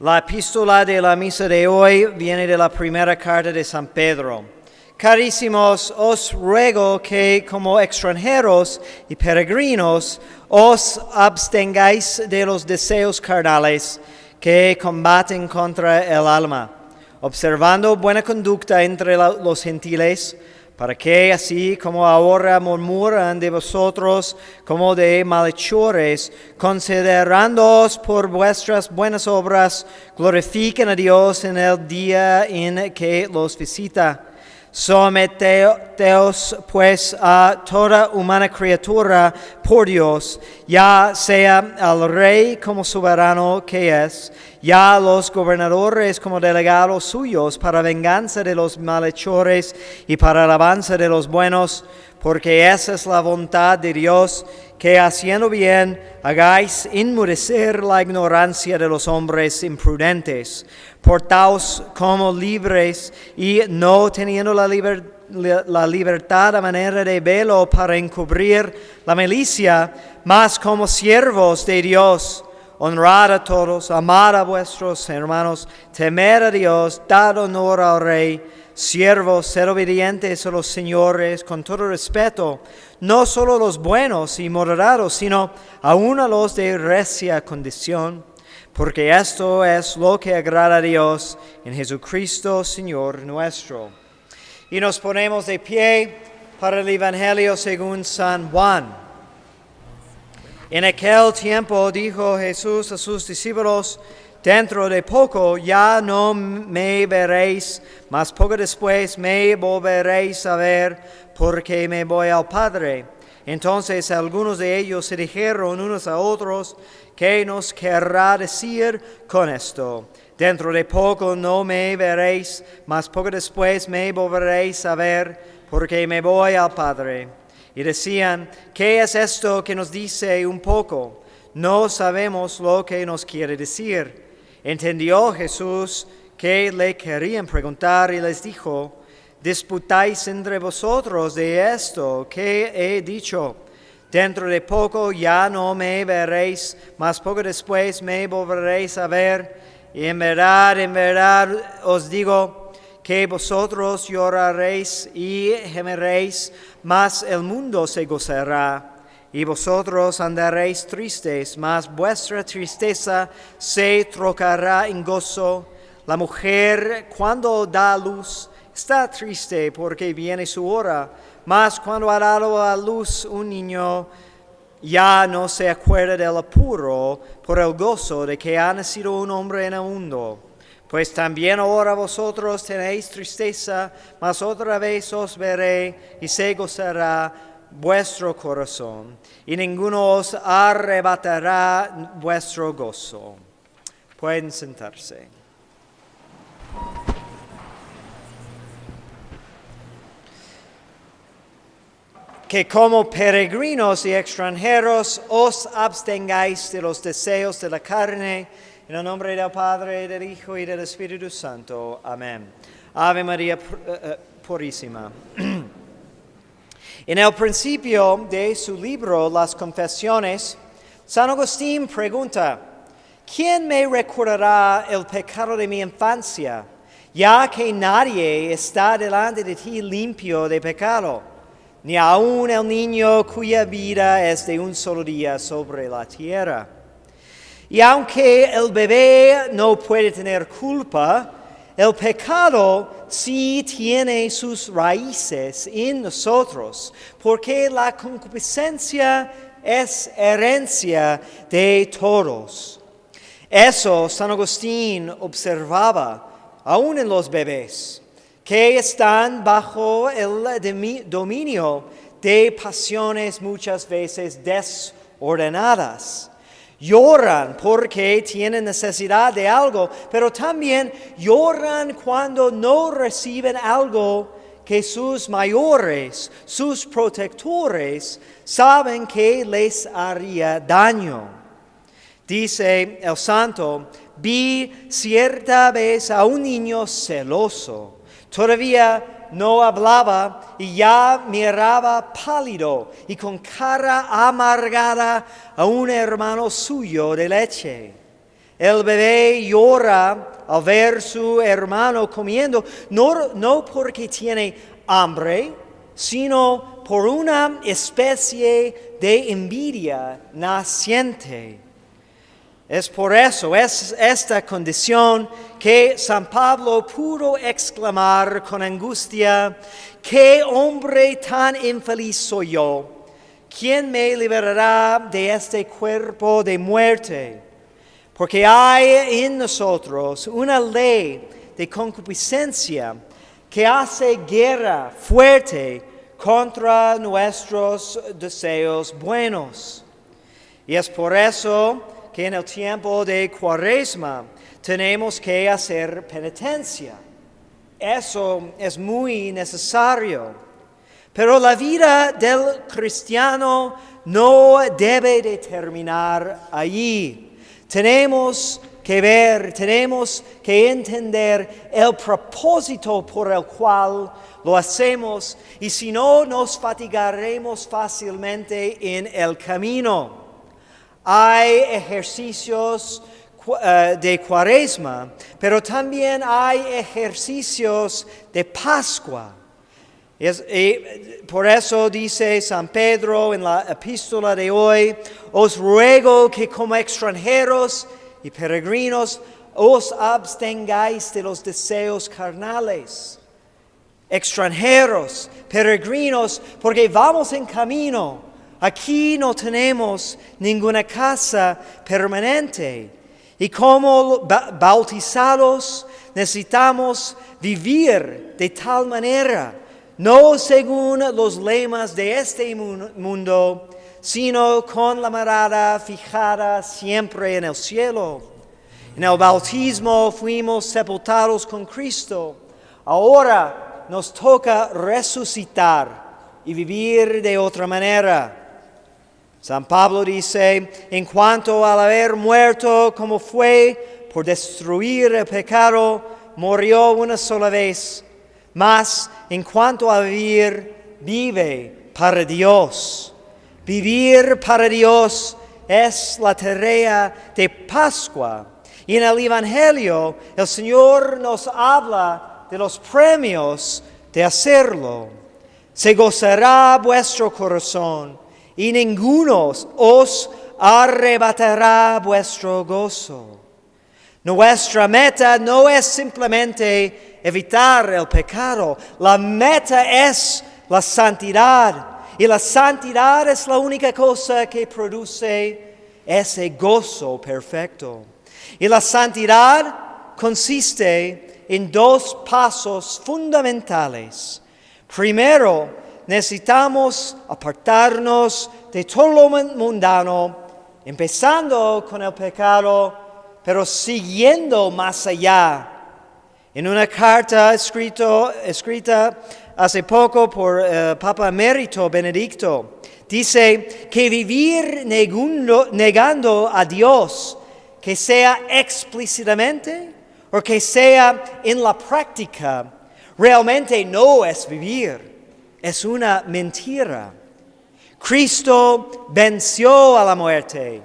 La epístola de la misa de hoy viene de la primera carta de San Pedro. Carísimos, os ruego que como extranjeros y peregrinos os abstengáis de los deseos carnales que combaten contra el alma, observando buena conducta entre los gentiles, para que así como ahora murmuran de vosotros como de malhechores, considerándoos por vuestras buenas obras, glorifiquen a Dios en el día en que los visita. Someteos pues a toda humana criatura por Dios, ya sea al rey como soberano que es, ya a los gobernadores como delegados suyos para venganza de los malhechores y para alabanza de los buenos, porque esa es la voluntad de Dios, que haciendo bien hagáis enmudecer la ignorancia de los hombres imprudentes. Portaos como libres y no teniendo la libertad a manera de velo para encubrir la malicia, mas como siervos de Dios. Honrad a todos, amad a vuestros hermanos, temed a Dios, dad honor al Rey. Siervos, sed obedientes a los señores con todo respeto, no solo los buenos y moderados, sino aun a los de recia condición, porque esto es lo que agrada a Dios en Jesucristo, Señor nuestro. Y nos ponemos de pie para el Evangelio según San Juan. En aquel tiempo dijo Jesús a sus discípulos: dentro de poco ya no me veréis, mas poco después me volveréis a ver, porque me voy al Padre. Entonces algunos de ellos se dijeron unos a otros: ¿qué nos querrá decir con esto? Dentro de poco no me veréis, mas poco después me volveréis a ver, porque me voy al Padre. Y decían: ¿qué es esto que nos dice un poco? No sabemos lo que nos quiere decir. Entendió Jesús que le querían preguntar y les dijo: ¿disputáis entre vosotros de esto que he dicho? Dentro de poco ya no me veréis, mas poco después me volveréis a ver. Y en verdad os digo que vosotros lloraréis y gemeréis, mas el mundo se gozará. Y vosotros andaréis tristes, mas vuestra tristeza se trocará en gozo. La mujer, cuando da luz, está triste porque viene su hora, mas cuando ha dado a luz un niño, ya no se acuerda del apuro por el gozo de que ha nacido un hombre en el mundo. Pues también ahora vosotros tenéis tristeza, mas otra vez os veré y se gozará vuestro corazón, y ninguno os arrebatará vuestro gozo. Pueden sentarse. Que como peregrinos y extranjeros os abstengáis de los deseos de la carne, en el nombre del Padre, del Hijo y del Espíritu Santo. Amén. Ave María Purísima. En el principio de su libro, Las Confesiones, San Agustín pregunta: ¿quién me recordará el pecado de mi infancia, ya que nadie está delante de ti limpio de pecado, ni aun el niño cuya vida es de un solo día sobre la tierra? Y aunque el bebé no puede tener culpa, el pecado sí tiene sus raíces en nosotros, porque la concupiscencia es herencia de todos. Eso San Agustín observaba aún en los bebés, que están bajo el dominio de pasiones muchas veces desordenadas. Lloran porque tienen necesidad de algo, pero también lloran cuando no reciben algo que sus mayores, sus protectores, saben que les haría daño. Dice el santo: vi cierta vez a un niño celoso. Todavía no hablaba y ya miraba pálido y con cara amargada a un hermano suyo de leche. El bebé llora al ver su hermano comiendo, no porque tiene hambre, sino por una especie de envidia naciente. Es por eso, es esta condición que San Pablo pudo exclamar con angustia: ¿qué hombre tan infeliz soy yo? ¿Quién me liberará de este cuerpo de muerte? Porque hay en nosotros una ley de concupiscencia que hace guerra fuerte contra nuestros deseos buenos. Y es por eso que en el tiempo de Cuaresma tenemos que hacer penitencia. Eso es muy necesario. Pero la vida del cristiano no debe de terminar allí. Tenemos que ver, tenemos que entender el propósito por el cual lo hacemos, y si no, nos fatigaremos fácilmente en el camino. Hay ejercicios de Cuaresma, pero también hay ejercicios de Pascua. Por eso dice San Pedro en la epístola de hoy: os ruego que como extranjeros y peregrinos os abstengáis de los deseos carnales. Extranjeros, peregrinos, porque vamos en camino. Aquí no tenemos ninguna casa permanente. Y como bautizados necesitamos vivir de tal manera, no según los lemas de este mundo, sino con la mirada fijada siempre en el cielo. En el bautismo fuimos sepultados con Cristo. Ahora nos toca resucitar y vivir de otra manera. San Pablo dice: en cuanto al haber muerto como fue por destruir el pecado, murió una sola vez. Mas en cuanto a vivir, vive para Dios. Vivir para Dios es la tarea de Pascua. Y en el Evangelio el Señor nos habla de los premios de hacerlo. Se gozará vuestro corazón y ninguno os arrebatará vuestro gozo. Nuestra meta no es simplemente evitar el pecado. La meta es la santidad. Y la santidad es la única cosa que produce ese gozo perfecto. Y la santidad consiste en dos pasos fundamentales. Primero, necesitamos apartarnos de todo lo mundano, empezando con el pecado, pero siguiendo más allá. En una carta escrita hace poco por Papa Emérito Benedicto, dice que vivir negando a Dios, que sea explícitamente o que sea en la práctica, realmente no es vivir, es una mentira. Cristo venció a la muerte,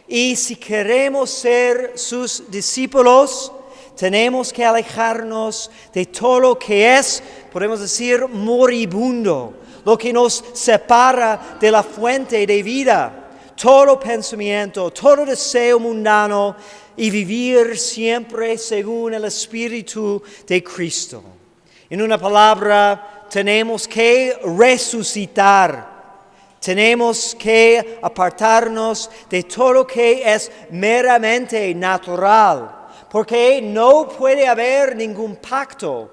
y si queremos ser sus discípulos, tenemos que alejarnos de todo lo que es, podemos decir, moribundo, lo que nos separa de la fuente de vida, todo pensamiento, todo deseo mundano, y vivir siempre según el Espíritu de Cristo. En una palabra, tenemos que resucitar. Tenemos que apartarnos de todo lo que es meramente natural, porque no puede haber ningún pacto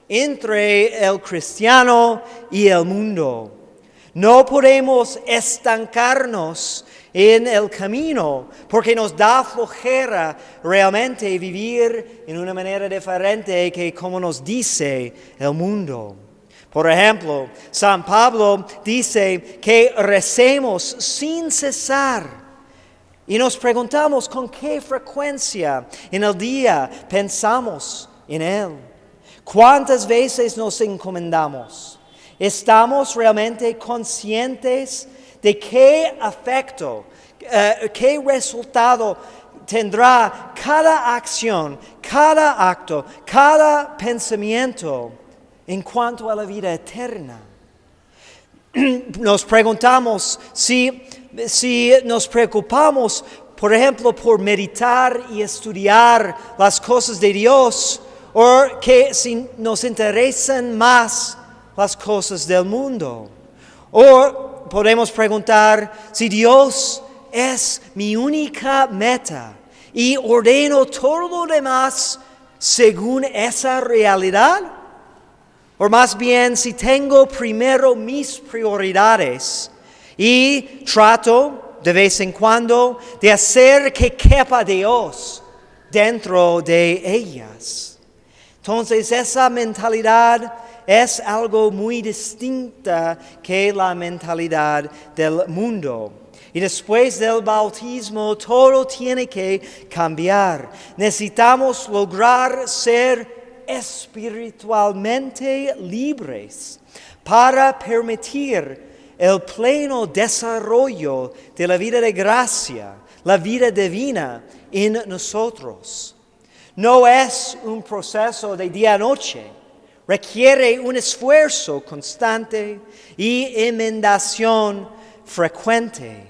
entre el cristiano y el mundo. No podemos estancarnos en el camino, porque nos da flojera realmente vivir en una manera diferente que como nos dice el mundo. Por ejemplo, San Pablo dice que recemos sin cesar. Y nos preguntamos con qué frecuencia en el día pensamos en Él. ¿Cuántas veces nos encomendamos? ¿Estamos realmente conscientes de qué afecto, qué resultado, tendrá cada acción, cada acto, cada pensamiento en cuanto a la vida eterna. Nos preguntamos si nos preocupamos, por ejemplo, por meditar y estudiar las cosas de Dios, o que si nos interesan más las cosas del mundo. O podemos preguntar si Dios es mi única meta y ordeno todo lo demás según esa realidad. O más bien si tengo primero mis prioridades y trato de vez en cuando de hacer que quepa Dios dentro de ellas. Entonces esa mentalidad es algo muy distinta que la mentalidad del mundo. Y después del bautismo todo tiene que cambiar. Necesitamos lograr ser espiritualmente libres para permitir el pleno desarrollo de la vida de gracia, la vida divina en nosotros. No es un proceso de día a noche, requiere un esfuerzo constante y enmendación frecuente.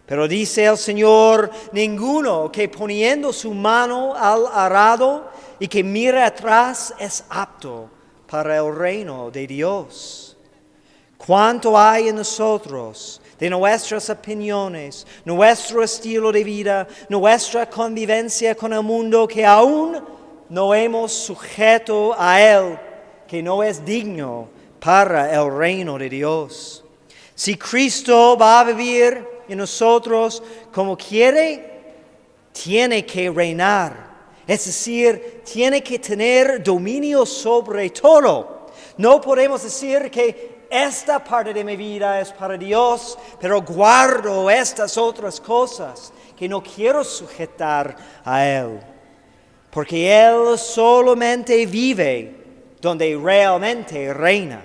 Pero dice el Señor, ninguno que poniendo su mano al arado y que mira atrás es apto para el reino de Dios. ¿Cuánto hay en nosotros de nuestras opiniones, nuestro estilo de vida, nuestra convivencia con el mundo que aún no hemos sujeto a Él, que no es digno para el reino de Dios? Si Cristo va a vivir en nosotros como quiere, tiene que reinar. Es decir, tiene que tener dominio sobre todo. No podemos decir que esta parte de mi vida es para Dios, pero guardo estas otras cosas que no quiero sujetar a Él. Porque Él solamente vive donde realmente reina.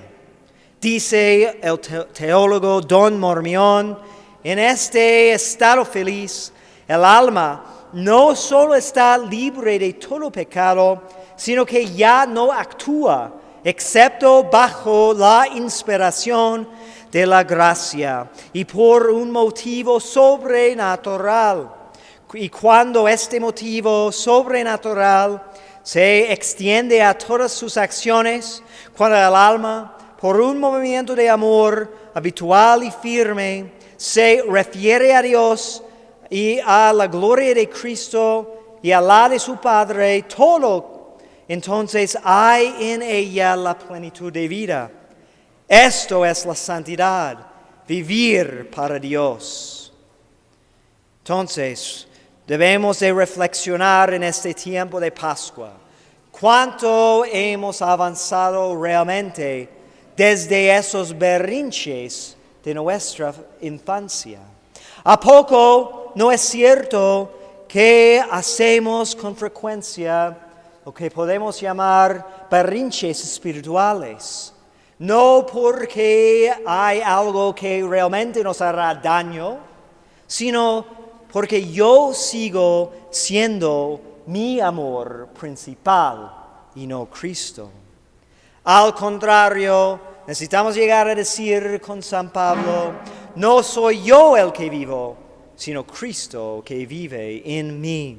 Dice el teólogo Don Mormión, en este estado feliz, el alma no solo está libre de todo pecado, sino que ya no actúa, excepto bajo la inspiración de la gracia y por un motivo sobrenatural. Y cuando este motivo sobrenatural se extiende a todas sus acciones, cuando el alma, por un movimiento de amor habitual y firme, se refiere a Dios y a la gloria de Cristo y a la de su Padre, todo, entonces hay en ella la plenitud de vida. Esto es la santidad, vivir para Dios. Entonces, debemos de reflexionar en este tiempo de Pascua. ¿Cuánto hemos avanzado realmente desde esos berrinches de nuestra infancia? ¿A poco no es cierto que hacemos con frecuencia lo que podemos llamar berrinches espirituales? No porque hay algo que realmente nos hará daño, sino porque yo sigo siendo mi amor principal y no Cristo. Al contrario, necesitamos llegar a decir con San Pablo, no soy yo el que vivo, sino Cristo que vive en mí.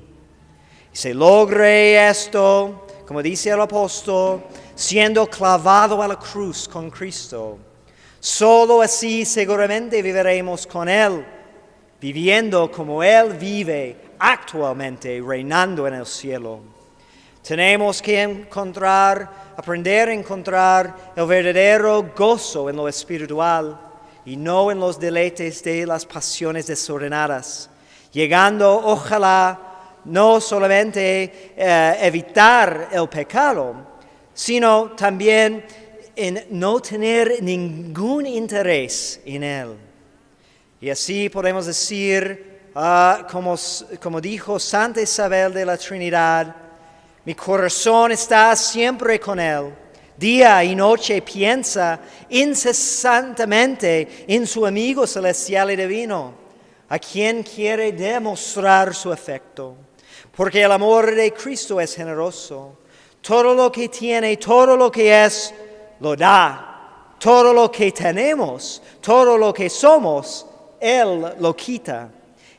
Y se logre esto, como dice el apóstol, siendo clavado a la cruz con Cristo. Solo así seguramente viviremos con Él, viviendo como Él vive actualmente, reinando en el cielo. Tenemos que aprender a encontrar el verdadero gozo en lo espiritual y no en los deleites de las pasiones desordenadas, llegando, ojalá, no solamente evitar el pecado, sino también en no tener ningún interés en él. Y así podemos decir, como dijo Santa Isabel de la Trinidad, mi corazón está siempre con él. Día y noche piensa incesantemente en su amigo celestial y divino. a quien quiere demostrar su afecto, porque el amor de Cristo es generoso. Todo lo que tiene, todo lo que es, lo da. Todo lo que tenemos, todo lo que somos, Él lo quita.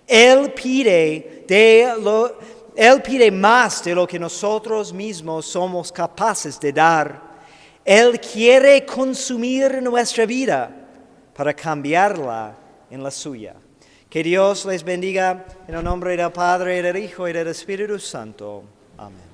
Él pide más de lo que nosotros mismos somos capaces de dar. Él quiere consumir nuestra vida para cambiarla en la suya. Que Dios les bendiga en el nombre del Padre, del Hijo y del Espíritu Santo. Amén.